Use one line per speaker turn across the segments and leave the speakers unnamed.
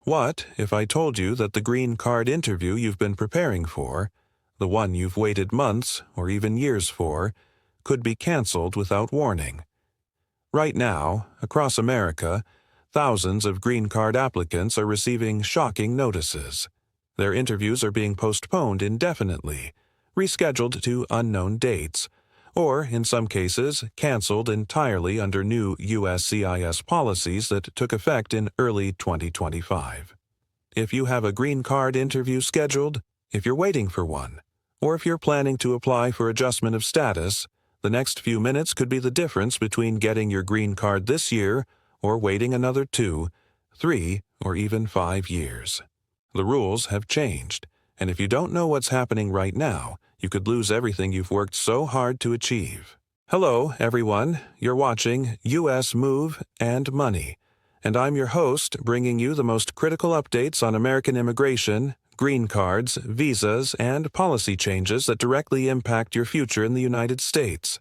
What if I told you that the green card interview you've been preparing for, the one you've waited months or even years for, could be canceled without warning? Right now, across America, thousands of green card applicants are receiving shocking notices. Their interviews are being postponed indefinitely, rescheduled to unknown dates, or, in some cases, canceled entirely under new USCIS policies that took effect in early 2025. If you have a green card interview scheduled, if you're waiting for one, or if you're planning to apply for adjustment of status, the next few minutes could be the difference between getting your green card this year or waiting another 2, 3, or even 5 years. The rules have changed, and if you don't know what's happening right now, you could lose everything you've worked so hard to achieve. Hello, everyone. You're watching US Move and Money, and I'm your host, bringing you the most critical updates on American immigration, green cards, visas, and policy changes that directly impact your future in the United States.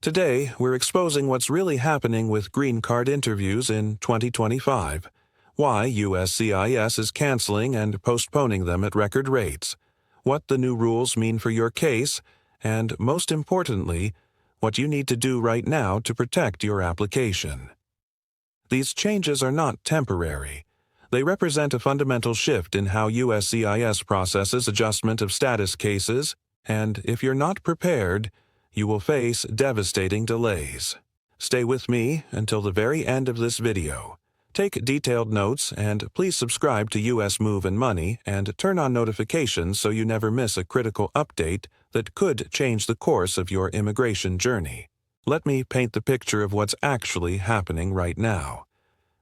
Today, we're exposing what's really happening with green card interviews in 2025, why USCIS is canceling and postponing them at record rates, what the new rules mean for your case, and, most importantly, what you need to do right now to protect your application. These changes are not temporary. They represent a fundamental shift in how USCIS processes adjustment of status cases, and if you're not prepared, you will face devastating delays. Stay with me until the very end of this video. Take detailed notes, and please subscribe to US Move and Money and turn on notifications so you never miss a critical update that could change the course of your immigration journey. Let me paint the picture of what's actually happening right now.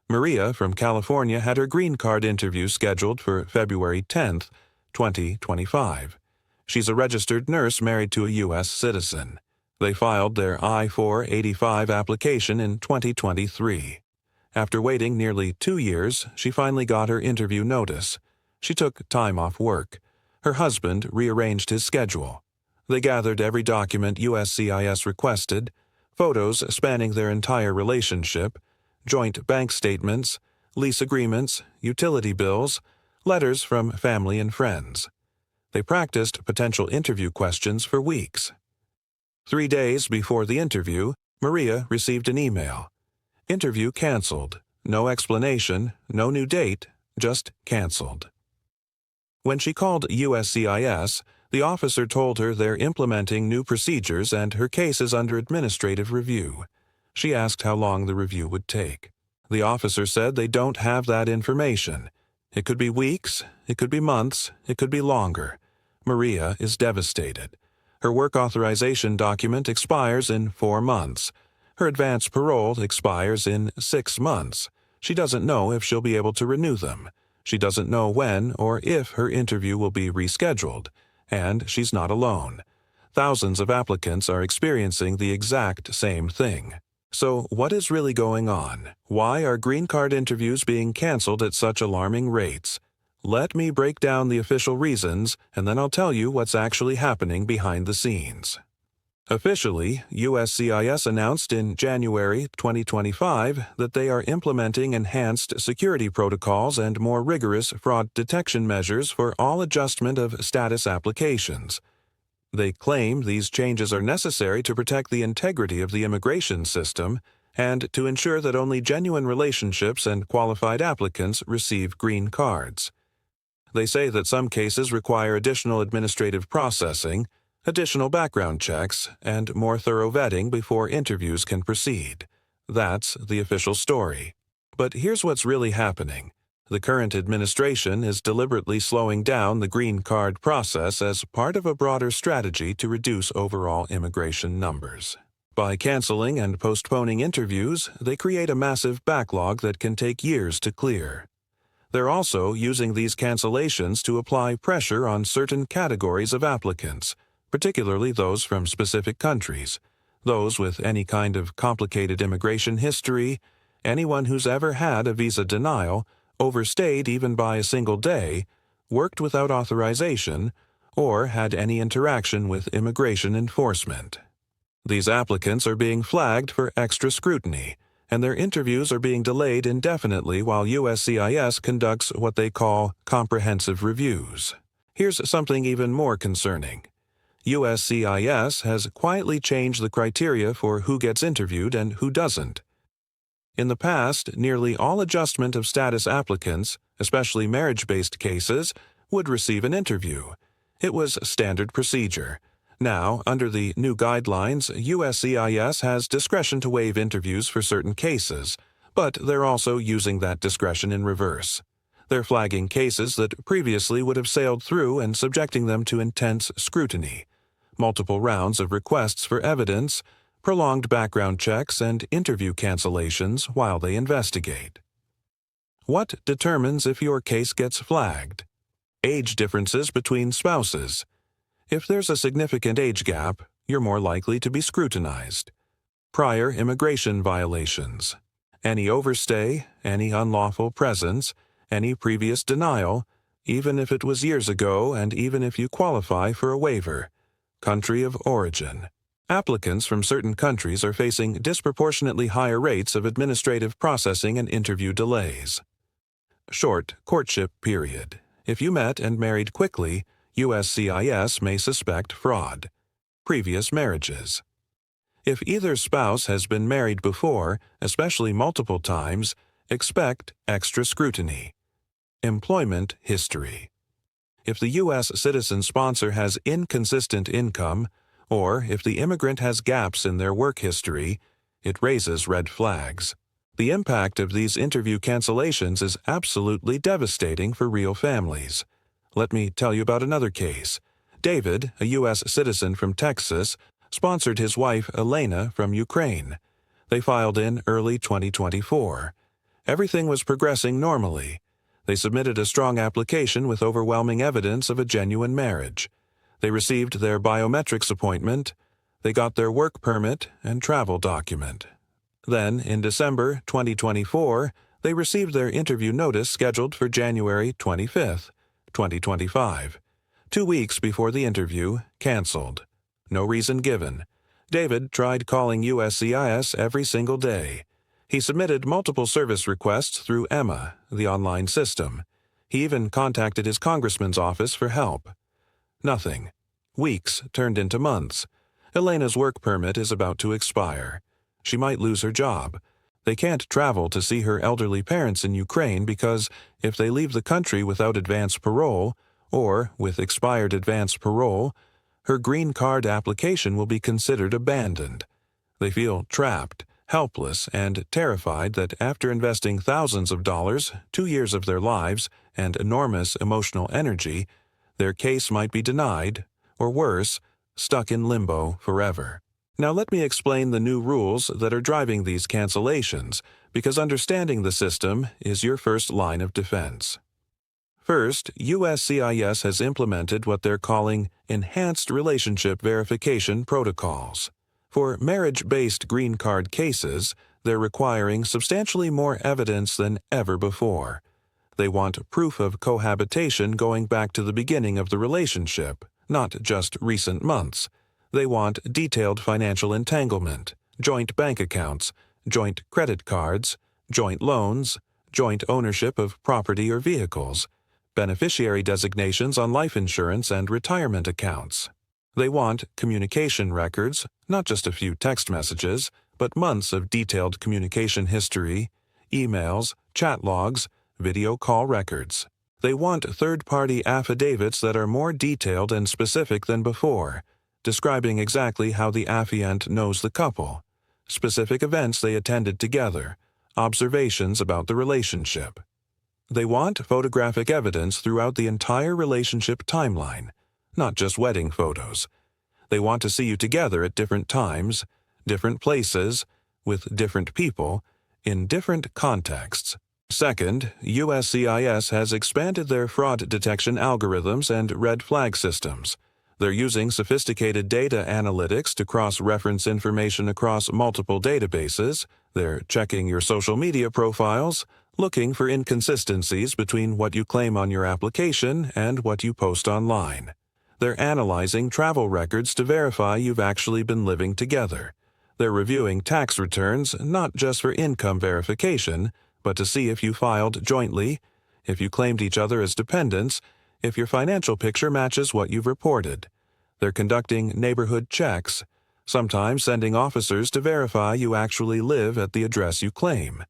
Maria from California had her green card interview scheduled for February 10th, 2025. She's a registered nurse married to a U.S. citizen. They filed their I-485 application in 2023. After waiting nearly 2 years, she finally got her interview notice. She took time off work. Her husband rearranged his schedule. They gathered every document USCIS requested, photos spanning their entire relationship, joint bank statements, lease agreements, utility bills, letters from family and friends. They practiced potential interview questions for weeks. 3 days before the interview, Maria received an email. Interview canceled. No explanation, no new date, just canceled. When she called USCIS, the officer told her they're implementing new procedures and her case is under administrative review. She asked how long the review would take. The officer said they don't have that information. It could be weeks, it could be months, it could be longer. Maria is devastated. Her work authorization document expires in 4 months. Her advance parole expires in 6 months. She doesn't know if she'll be able to renew them. She doesn't know when or if her interview will be rescheduled. And she's not alone. Thousands of applicants are experiencing the exact same thing. So what is really going on? Why are green card interviews being canceled at such alarming rates? Let me break down the official reasons, and then I'll tell you what's actually happening behind the scenes. Officially, USCIS announced in January 2025 that they are implementing enhanced security protocols and more rigorous fraud detection measures for all adjustment of status applications. They claim these changes are necessary to protect the integrity of the immigration system and to ensure that only genuine relationships and qualified applicants receive green cards. They say that some cases require additional administrative processing, additional background checks, and more thorough vetting before interviews can proceed. That's the official story. But here's what's really happening. The current administration is deliberately slowing down the green card process as part of a broader strategy to reduce overall immigration numbers. By canceling and postponing interviews, they create a massive backlog that can take years to clear. They're also using these cancellations to apply pressure on certain categories of applicants, particularly those from specific countries, those with any kind of complicated immigration history, anyone who's ever had a visa denial, overstayed even by a single day, worked without authorization, or had any interaction with immigration enforcement. These applicants are being flagged for extra scrutiny, and their interviews are being delayed indefinitely while USCIS conducts what they call comprehensive reviews. Here's something even more concerning. USCIS has quietly changed the criteria for who gets interviewed and who doesn't. In the past, nearly all adjustment of status applicants, especially marriage-based cases, would receive an interview. It was standard procedure. Now, under the new guidelines, USCIS has discretion to waive interviews for certain cases, but they're also using that discretion in reverse. They're flagging cases that previously would have sailed through and subjecting them to intense scrutiny, multiple rounds of requests for evidence, prolonged background checks, and interview cancellations while they investigate. What determines if your case gets flagged? Age differences between spouses. If there's a significant age gap, you're more likely to be scrutinized. Prior immigration violations. Any overstay, any unlawful presence, any previous denial, even if it was years ago and even if you qualify for a waiver. Country of origin. Applicants from certain countries are facing disproportionately higher rates of administrative processing and interview delays. Short courtship period. If you met and married quickly, USCIS may suspect fraud. Previous marriages. If either spouse has been married before, especially multiple times, expect extra scrutiny. Employment history. If the U.S. citizen sponsor has inconsistent income, or if the immigrant has gaps in their work history, it raises red flags. The impact of these interview cancellations is absolutely devastating for real families. Let me tell you about another case. David, a U.S. citizen from Texas, sponsored his wife Elena from Ukraine. They filed in early 2024. Everything was progressing normally. They submitted a strong application with overwhelming evidence of a genuine marriage. They received their biometrics appointment, they got their work permit and travel document. Then, in December 2024, they received their interview notice scheduled for January 25, 2025. 2 weeks before the interview, canceled. No reason given. David tried calling USCIS every single day. He submitted multiple service requests through Emma, the online system. He even contacted his congressman's office for help. Nothing. Weeks turned into months. Elena's work permit is about to expire. She might lose her job. They can't travel to see her elderly parents in Ukraine because if they leave the country without advance parole, or with expired advance parole, her green card application will be considered abandoned. They feel trapped, helpless, and terrified that after investing thousands of dollars, 2 years of their lives, and enormous emotional energy, their case might be denied, or worse, stuck in limbo forever. Now let me explain the new rules that are driving these cancellations, because understanding the system is your first line of defense. First, USCIS has implemented what they're calling Enhanced Relationship Verification Protocols. For marriage-based green card cases, they're requiring substantially more evidence than ever before. They want proof of cohabitation going back to the beginning of the relationship, not just recent months. They want detailed financial entanglement, joint bank accounts, joint credit cards, joint loans, joint ownership of property or vehicles, beneficiary designations on life insurance and retirement accounts. They want communication records, not just a few text messages, but months of detailed communication history, emails, chat logs, video call records. They want third-party affidavits that are more detailed and specific than before, describing exactly how the affiant knows the couple, specific events they attended together, observations about the relationship. They want photographic evidence throughout the entire relationship timeline, not just wedding photos. They want to see you together at different times, different places, with different people, in different contexts. Second, USCIS has expanded their fraud detection algorithms and red flag systems. They're using sophisticated data analytics to cross-reference information across multiple databases. They're checking your social media profiles, looking for inconsistencies between what you claim on your application and what you post online. They're analyzing travel records to verify you've actually been living together. They're reviewing tax returns not just for income verification, but to see if you filed jointly, if you claimed each other as dependents, if your financial picture matches what you've reported. They're conducting neighborhood checks, sometimes sending officers to verify you actually live at the address you claim.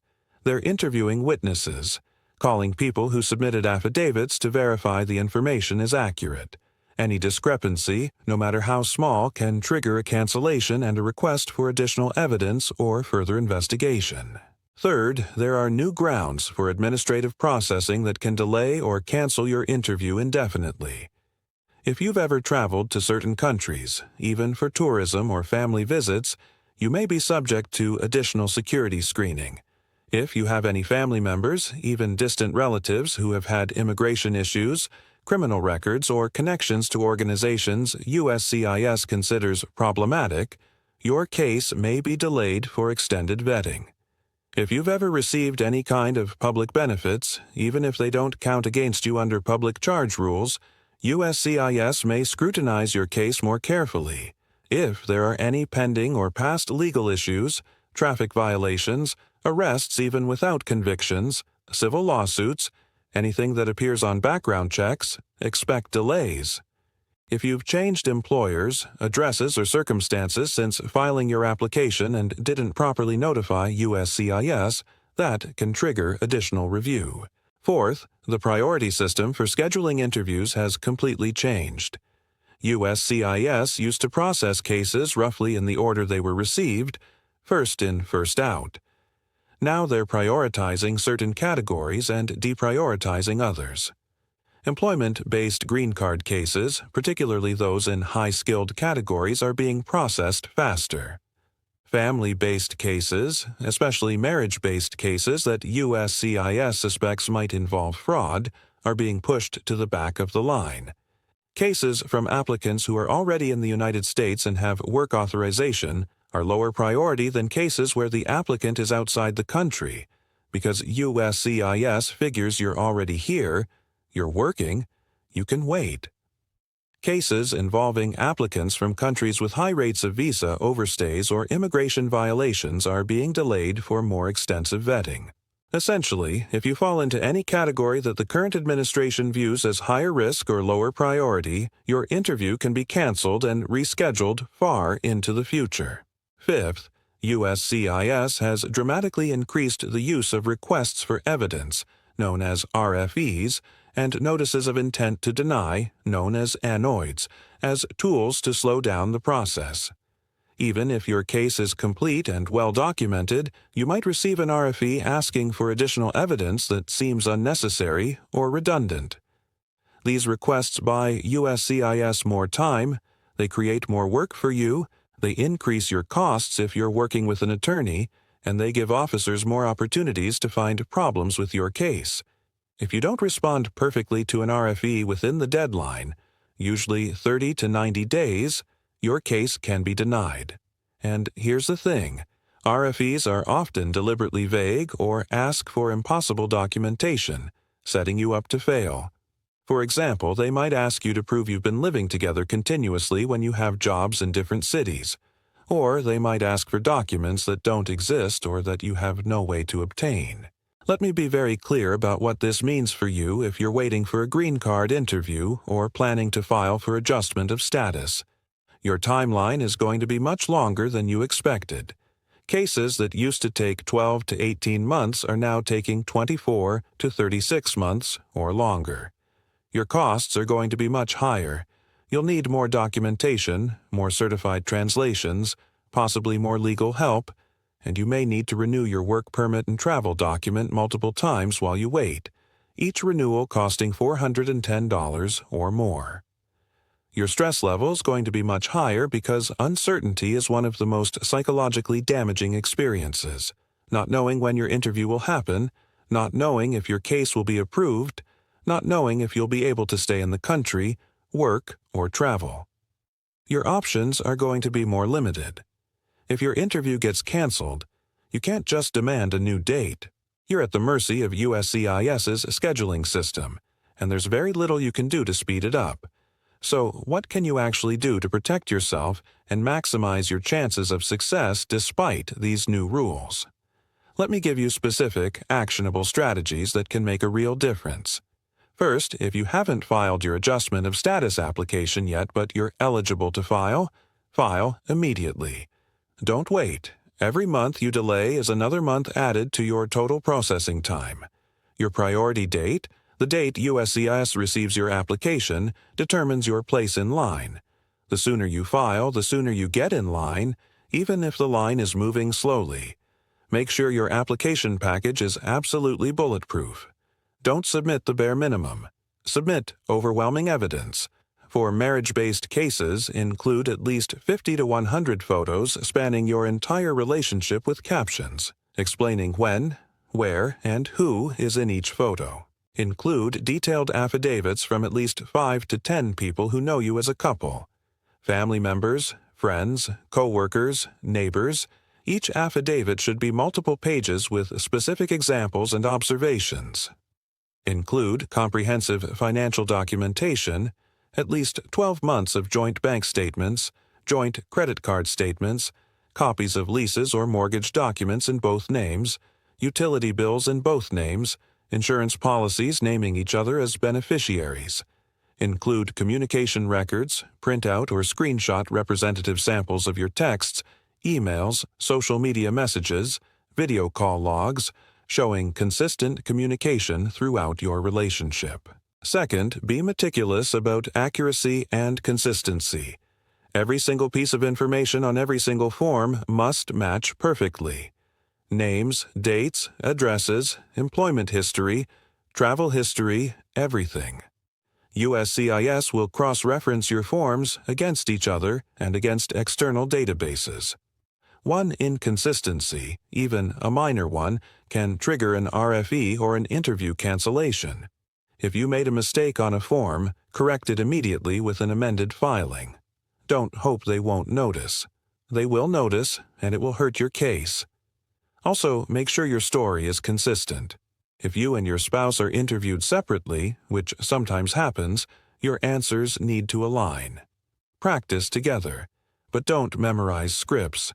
They're interviewing witnesses, calling people who submitted affidavits to verify the information is accurate. Any discrepancy, no matter how small, can trigger a cancellation and a request for additional evidence or further investigation. Third, there are new grounds for administrative processing that can delay or cancel your interview indefinitely. If you've ever traveled to certain countries, even for tourism or family visits, you may be subject to additional security screening. If you have any family members, even distant relatives who have had immigration issues, criminal records, or connections to organizations USCIS considers problematic, your case may be delayed for extended vetting. If you've ever received any kind of public benefits, even if they don't count against you under public charge rules, USCIS may scrutinize your case more carefully. If there are any pending or past legal issues, traffic violations, arrests even without convictions, civil lawsuits, anything that appears on background checks, expect delays. If you've changed employers, addresses, or circumstances since filing your application and didn't properly notify USCIS, that can trigger additional review. Fourth, the priority system for scheduling interviews has completely changed. USCIS used to process cases roughly in the order they were received, first in, first out. Now they're prioritizing certain categories and deprioritizing others. Employment-based green card cases, particularly those in high-skilled categories, are being processed faster. Family-based cases, especially marriage-based cases that USCIS suspects might involve fraud, are being pushed to the back of the line. Cases from applicants who are already in the United States and have work authorization are lower priority than cases where the applicant is outside the country, because USCIS figures you're already here, you're working, you can wait. Cases involving applicants from countries with high rates of visa overstays or immigration violations are being delayed for more extensive vetting. Essentially, if you fall into any category that the current administration views as higher risk or lower priority, your interview can be canceled and rescheduled far into the future. Fifth, USCIS has dramatically increased the use of requests for evidence, known as RFEs, and notices of intent to deny, known as anoids, as tools to slow down the process. Even if your case is complete and well documented, you might receive an RFE asking for additional evidence that seems unnecessary or redundant. These requests buy USCIS more time, they create more work for you, they increase your costs if you're working with an attorney, and they give officers more opportunities to find problems with your case. If you don't respond perfectly to an RFE within the deadline, usually 30 to 90 days, your case can be denied. And here's the thing, RFEs are often deliberately vague or ask for impossible documentation, setting you up to fail. For example, they might ask you to prove you've been living together continuously when you have jobs in different cities. Or they might ask for documents that don't exist or that you have no way to obtain. Let me be very clear about what this means for you if you're waiting for a green card interview or planning to file for adjustment of status. Your timeline is going to be much longer than you expected. Cases that used to take 12 to 18 months are now taking 24 to 36 months or longer. Your costs are going to be much higher. You'll need more documentation, more certified translations, possibly more legal help, and you may need to renew your work permit and travel document multiple times while you wait, each renewal costing $410 or more. Your stress level is going to be much higher because uncertainty is one of the most psychologically damaging experiences. Not knowing when your interview will happen, not knowing if your case will be approved, not knowing if you'll be able to stay in the country, work, or travel. Your options are going to be more limited. If your interview gets canceled, you can't just demand a new date. You're at the mercy of USCIS's scheduling system, and there's very little you can do to speed it up. So, what can you actually do to protect yourself and maximize your chances of success despite these new rules? Let me give you specific, actionable strategies that can make a real difference. First, if you haven't filed your adjustment of status application yet but you're eligible to file, file immediately. Don't wait. Every month you delay is another month added to your total processing time. Your priority date, the date USCIS receives your application, determines your place in line. The sooner you file, the sooner you get in line, even if the line is moving slowly. Make sure your application package is absolutely bulletproof. Don't submit the bare minimum. Submit overwhelming evidence. For marriage-based cases, include at least 50 to 100 photos spanning your entire relationship with captions, explaining when, where, and who is in each photo. Include detailed affidavits from at least 5 to 10 people who know you as a couple. Family members, friends, co-workers, neighbors. Each affidavit should be multiple pages with specific examples and observations. Include comprehensive financial documentation, at least 12 months of joint bank statements, joint credit card statements, copies of leases or mortgage documents in both names, utility bills in both names, insurance policies naming each other as beneficiaries. Include communication records, print out or screenshot representative samples of your texts, emails, social media messages, video call logs, showing consistent communication throughout your relationship. Second, be meticulous about accuracy and consistency. Every single piece of information on every single form must match perfectly. Names, dates, addresses, employment history, travel history, everything. USCIS will cross-reference your forms against each other and against external databases. One inconsistency, even a minor one, can trigger an RFE or an interview cancellation. If you made a mistake on a form, correct it immediately with an amended filing. Don't hope they won't notice. They will notice, and it will hurt your case. Also, make sure your story is consistent. If you and your spouse are interviewed separately, which sometimes happens, your answers need to align. Practice together, but don't memorize scripts.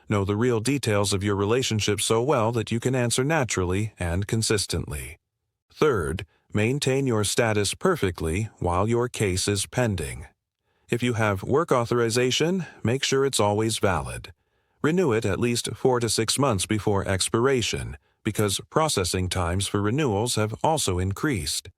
Know the real details of your relationship so well that you can answer naturally and consistently. Third, maintain your status perfectly while your case is pending. If you have work authorization, make sure it's always valid. Renew it at least 4 to 6 months before expiration, because processing times for renewals have also increased.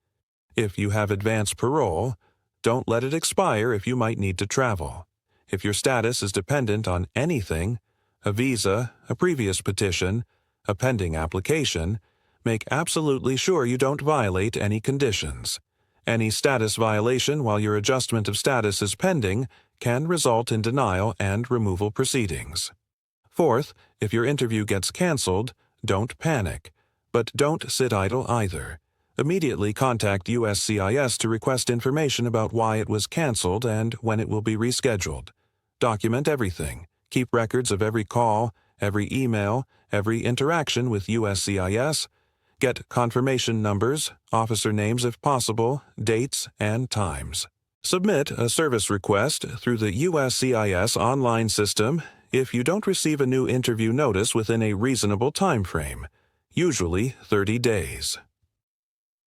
If you have advance parole, don't let it expire if you might need to travel. If your status is dependent on anything, a visa, a previous petition, a pending application, make absolutely sure you don't violate any conditions. Any status violation while your adjustment of status is pending can result in denial and removal proceedings. Fourth, if your interview gets canceled, don't panic, but don't sit idle either. Immediately contact USCIS to request information about why it was canceled and when it will be rescheduled. Document everything. Keep records of every call, every email, every interaction with USCIS. Get confirmation numbers, officer names if possible, dates, and times. Submit a service request through the USCIS online system if you don't receive a new interview notice within a reasonable time frame, usually 30 days.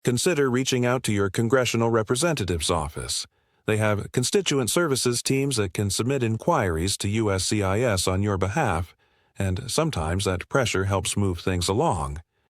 Consider reaching out to your congressional representative's office. They have constituent services teams that can submit inquiries to USCIS on your behalf, and sometimes that pressure helps move things along.